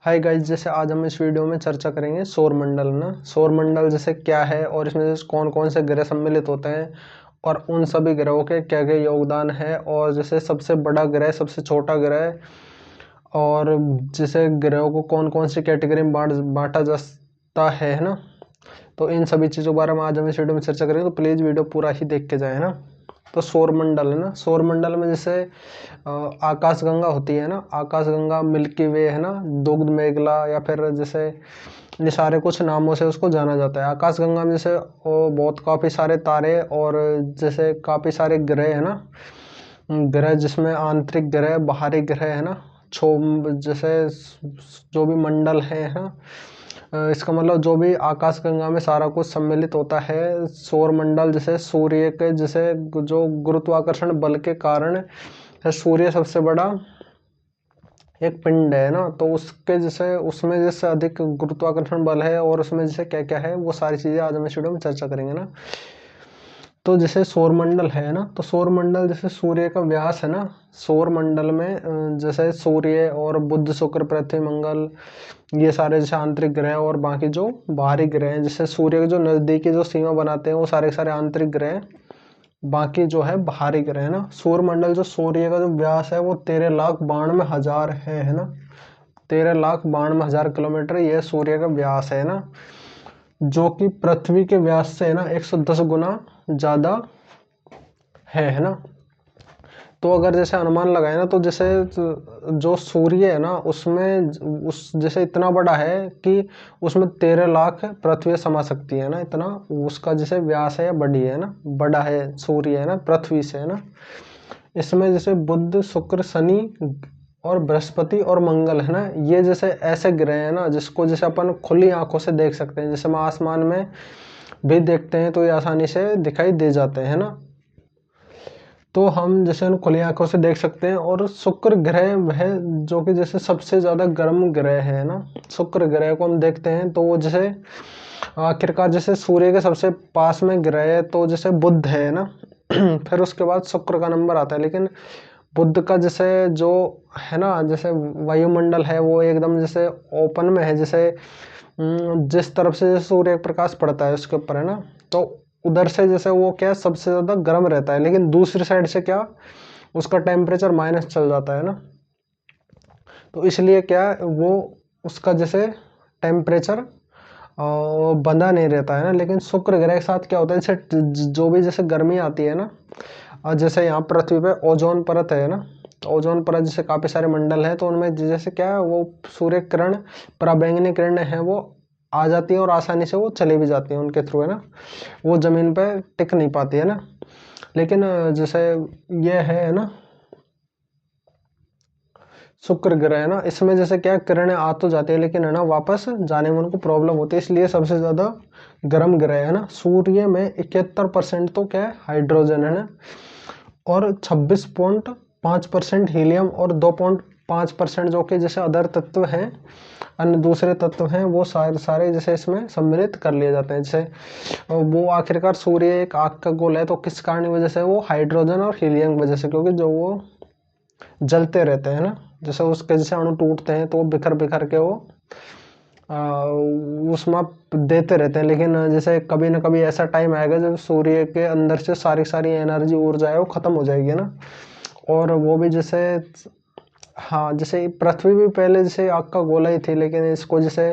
Hi guys, जैसे आज हम इस वीडियो में चर्चा करेंगे सौर मंडल ना। सौर मंडल जैसे क्या है और इसमें जैसे कौन कौन से ग्रह सम्मिलित होते हैं और उन सभी ग्रहों के क्या क्या योगदान है, और जैसे सबसे बड़ा ग्रह, सबसे छोटा ग्रह, और जैसे ग्रहों को कौन कौन सी कैटेगरी में बांटा जाता है ना। तो इन सभी चीज़ों के बारे में आज हम इस वीडियो में चर्चा करेंगे, तो प्लीज़ वीडियो पूरा ही देख के जाए ना। तो सौर मंडल है ना, सौर मंडल में जैसे आकाशगंगा होती है ना, आकाशगंगा, मिल्की वे है ना, दुग्ध मेघला, या फिर जैसे ये सारे कुछ नामों से उसको जाना जाता है। आकाशगंगा में जैसे वो बहुत काफ़ी सारे तारे और जैसे काफ़ी सारे ग्रह है ना, ग्रह जिसमें आंतरिक ग्रह, बाहरी ग्रह है ना, छो जैसे जो भी मंडल है ना, इसका मतलब जो भी आकाशगंगा में सारा कुछ सम्मिलित होता है। सौर मंडल जैसे सूर्य के जैसे जो गुरुत्वाकर्षण बल के कारण, सूर्य सबसे बड़ा एक पिंड है ना, तो उसके जैसे उसमें जैसे अधिक गुरुत्वाकर्षण बल है, और उसमें जैसे क्या क्या है वो सारी चीज़ें आज हम इस वीडियो में चर्चा करेंगे ना। तो जैसे सौर मंडल है ना, तो सौर मंडल जैसे सूर्य का व्यास है ना। सौर मंडल में जैसे सूर्य और बुध, शुक्र, पृथ्वी, मंगल, ये सारे जैसे आंतरिक ग्रह, और बाकी जो बाहरी ग्रह हैं, जैसे सूर्य के जो नज़दीकी जो सीमा बनाते हैं वो सारे सारे आंतरिक ग्रह, बाकी जो है बाहरी ग्रह है ना। सौर मंडल जो सूर्य का जो व्यास है वो 13,92,000 है ना। 13,92,000 किलोमीटर ये सूर्य का व्यास है ना, जो कि पृथ्वी के व्यास से है ना 110 गुना ज़्यादा है ना। तो अगर जैसे अनुमान लगाए ना, तो जैसे जो सूर्य है ना उसमें उस जैसे इतना बड़ा है कि उसमें 13 लाख पृथ्वी समा सकती है ना, इतना उसका जैसे व्यास है या बड़ी है ना, बड़ा है सूर्य है ना पृथ्वी से है ना। इसमें जैसे बुध, शुक्र, शनि और बृहस्पति और मंगल है ना, ये जैसे ऐसे ग्रह है ना जिसको जैसे अपन खुली आंखों से देख सकते हैं। जैसे हम आसमान में भी देखते हैं तो ये आसानी से दिखाई दे जाते हैं ना, तो हम जैसे उन खुली आंखों से देख सकते हैं। और शुक्र ग्रह वह जो कि जैसे सबसे ज़्यादा गर्म ग्रह है ना, शुक्र ग्रह को हम देखते हैं तो वो जैसे आखिरकार जैसे सूर्य के सबसे पास में ग्रह है तो जैसे बुध है ना फिर उसके बाद शुक्र का नंबर आता है। लेकिन बुध का जैसे जो है ना, जैसे वायुमंडल है वो एकदम जैसे ओपन में है, जैसे जिस तरफ से जैसे सूर्य प्रकाश पड़ता है उसके ऊपर है ना, तो उधर से जैसे वो क्या सबसे ज़्यादा गर्म रहता है। लेकिन दूसरी साइड से क्या उसका टेम्परेचर माइनस चल जाता है ना, तो इसलिए क्या वो उसका जैसे टेम्परेचर बंधा नहीं रहता है ना। लेकिन शुक्र ग्रह के साथ क्या होता है, जैसे जो भी जैसे गर्मी आती है ना, और जैसे यहाँ पृथ्वी पे ओजोन परत है ना, तो ओजोन परत जैसे काफ़ी सारे मंडल हैं, तो उनमें जैसे क्या है वो सूर्य किरण, पराबैंगनी किरणें हैं वो आ जाती है और आसानी से वो चली भी जाती है उनके थ्रू है ना, वो ज़मीन पे टिक नहीं पाती है ना। लेकिन जैसे ये है ना शुक्र ग्रह है ना, इसमें जैसे क्या किरणें आ तो जाती है लेकिन है ना वापस जाने में उनको प्रॉब्लम होती है, इसलिए सबसे ज़्यादा गर्म ग्रह है ना। सूर्य में 71% तो क्या है हाइड्रोजन है ना, और 26.5% हीलियम, और 2.5% जो कि जैसे अदर तत्व हैं, अन्य दूसरे तत्व हैं, वो सारे सारे जैसे इसमें सम्मिलित कर लिए जाते हैं। जैसे वो आखिरकार सूर्य एक आग का गोल है, तो किस कारण की वजह से वो हाइड्रोजन और हीलियम की वजह से, क्योंकि जो वो जलते रहते हैं ना, जैसे उसके जैसे अणु टूटते हैं तो वो बिखर बिखर के वो ऊष्मा देते रहते हैं। लेकिन जैसे कभी ना कभी ऐसा टाइम आएगा जब सूर्य के अंदर से सारी सारी एनर्जी, ऊर्जा है वो खत्म हो जाएगी ना, और वो भी जैसे हाँ, जैसे पृथ्वी भी पहले जैसे आग का गोला ही थी, लेकिन इसको जैसे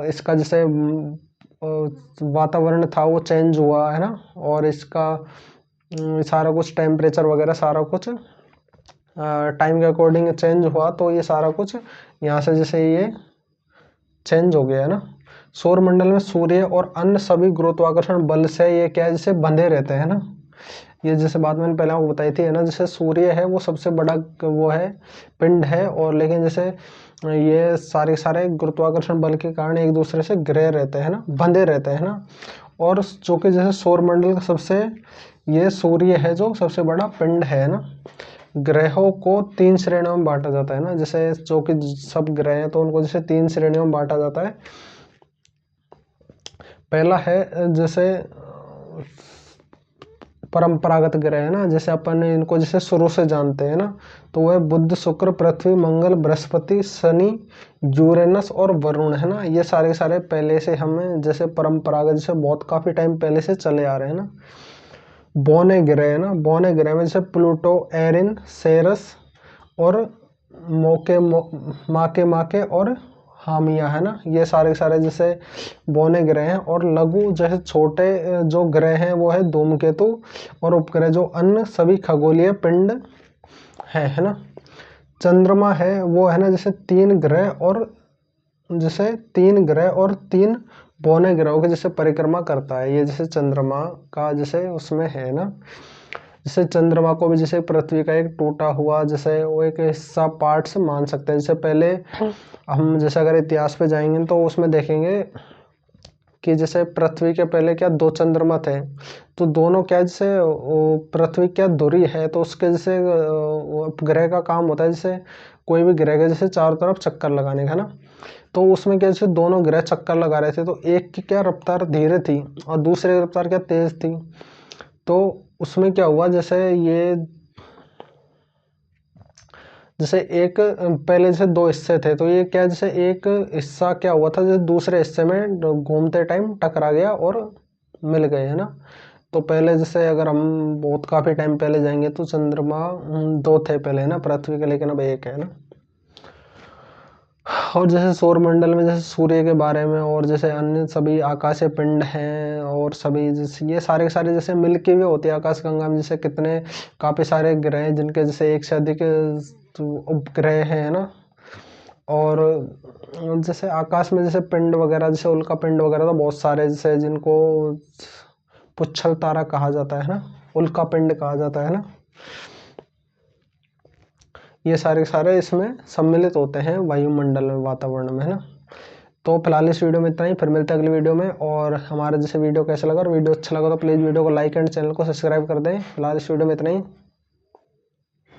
इसका जैसे वातावरण था वो चेंज हुआ है ना, और इसका सारा कुछ टेम्परेचर वगैरह सारा कुछ टाइम के अकॉर्डिंग चेंज हुआ, तो ये सारा कुछ यहाँ से जैसे ये चेंज हो गया है ना। सौर मंडल में सूर्य और अन्य सभी गुरुत्वाकर्षण बल से ये क्या है जैसे बंधे रहते हैं ना। ये जैसे बात मैंने पहले आपको बताई थी है ना, जैसे सूर्य है वो सबसे बड़ा वो है पिंड है, और लेकिन जैसे ये सारे सारे गुरुत्वाकर्षण बल के कारण एक दूसरे से ग्रह रहते हैं ना, बंधे रहते हैं ना। और जो कि जैसे सौर मंडल का सबसे ये सूर्य है जो सबसे बड़ा पिंड है ना। ग्रहों को 3 श्रेणियों में बांटा जाता है ना, जैसे जो कि सब ग्रह हैं तो उनको जैसे 3 श्रेणियों में बांटा जाता है। पहला है जैसे परंपरागत ग्रह है ना, जैसे अपन इनको जैसे शुरू से जानते हैं ना, तो वह बुध, शुक्र, पृथ्वी, मंगल, बृहस्पति, शनि, यूरेनस और वरुण है ना। ये सारे सारे पहले से हमें जैसे परंपरागत जैसे बहुत काफी टाइम पहले से चले आ रहे हैं ना। बौने ग्रह है ना, बौने ग्रह में जैसे प्लूटो, एरिन, सेरस और माके और हामिया है ना। ये सारे सारे जैसे बौने ग्रह हैं। और लघु जैसे छोटे जो ग्रह हैं वो है धूमकेतु, और उपग्रह जो अन्य सभी खगोलीय पिंड है ना। चंद्रमा है वो है ना जैसे 3 ग्रह और जैसे 3 ग्रह और 3 बौने ग्रहों की जैसे परिक्रमा करता है। ये जैसे चंद्रमा का जैसे उसमें है ना, जैसे चंद्रमा को भी जैसे पृथ्वी का एक टूटा हुआ जैसे वो एक हिस्सा पार्ट से मान सकते हैं। जैसे पहले हम जैसे अगर इतिहास पे जाएंगे तो उसमें देखेंगे कि जैसे पृथ्वी के पहले क्या 2 चंद्रमा थे, तो दोनों क्या जैसे पृथ्वी क्या दूरी है तो उसके जैसे ग्रह का काम होता है जैसे कोई भी ग्रह के जैसे चारों तरफ चक्कर लगाने का ना। तो उसमें क्या जैसे दोनों ग्रह चक्कर लगा रहे थे, तो एक की क्या रफ्तार धीरे थी और दूसरे की रफ्तार क्या तेज थी। तो उसमें क्या हुआ जैसे ये जैसे एक पहले जैसे 2 हिस्से थे, तो ये क्या जैसे एक हिस्सा क्या हुआ था जैसे दूसरे हिस्से में घूमते टाइम टकरा गया और मिल गए है ना। तो पहले जैसे अगर हम बहुत काफी टाइम पहले जाएंगे तो चंद्रमा 2 थे पहले है ना पृथ्वी के, लेकिन अब एक है ना। और जैसे सौर मंडल में जैसे सूर्य के बारे में और जैसे अन्य सभी आकाशीय पिंड हैं और सभी जैसे ये सारे के सारे जैसे मिल्की वे होती है आकाश गंगा में, जैसे कितने काफ़ी सारे ग्रह हैं जिनके जैसे एक से अधिक उपग्रह हैं ना। और जैसे आकाश में जैसे पिंड वगैरह जैसे उल्का पिंड वगैरह तो बहुत सारे जैसे जिनको पुच्छल तारा कहा जाता है ना, उल्का पिंड कहा जाता है ना। ये सारे के सारे इसमें सम्मिलित होते हैं वायुमंडल में, वातावरण में है ना। तो फिलहाल इस वीडियो में इतना ही, फिर मिलते हैं अगली वीडियो में। और हमारा जैसे वीडियो कैसा लगा और वीडियो अच्छा लगा तो प्लीज़ वीडियो को लाइक एंड चैनल को सब्सक्राइब कर दें। फिलहाल इस वीडियो में इतना ही।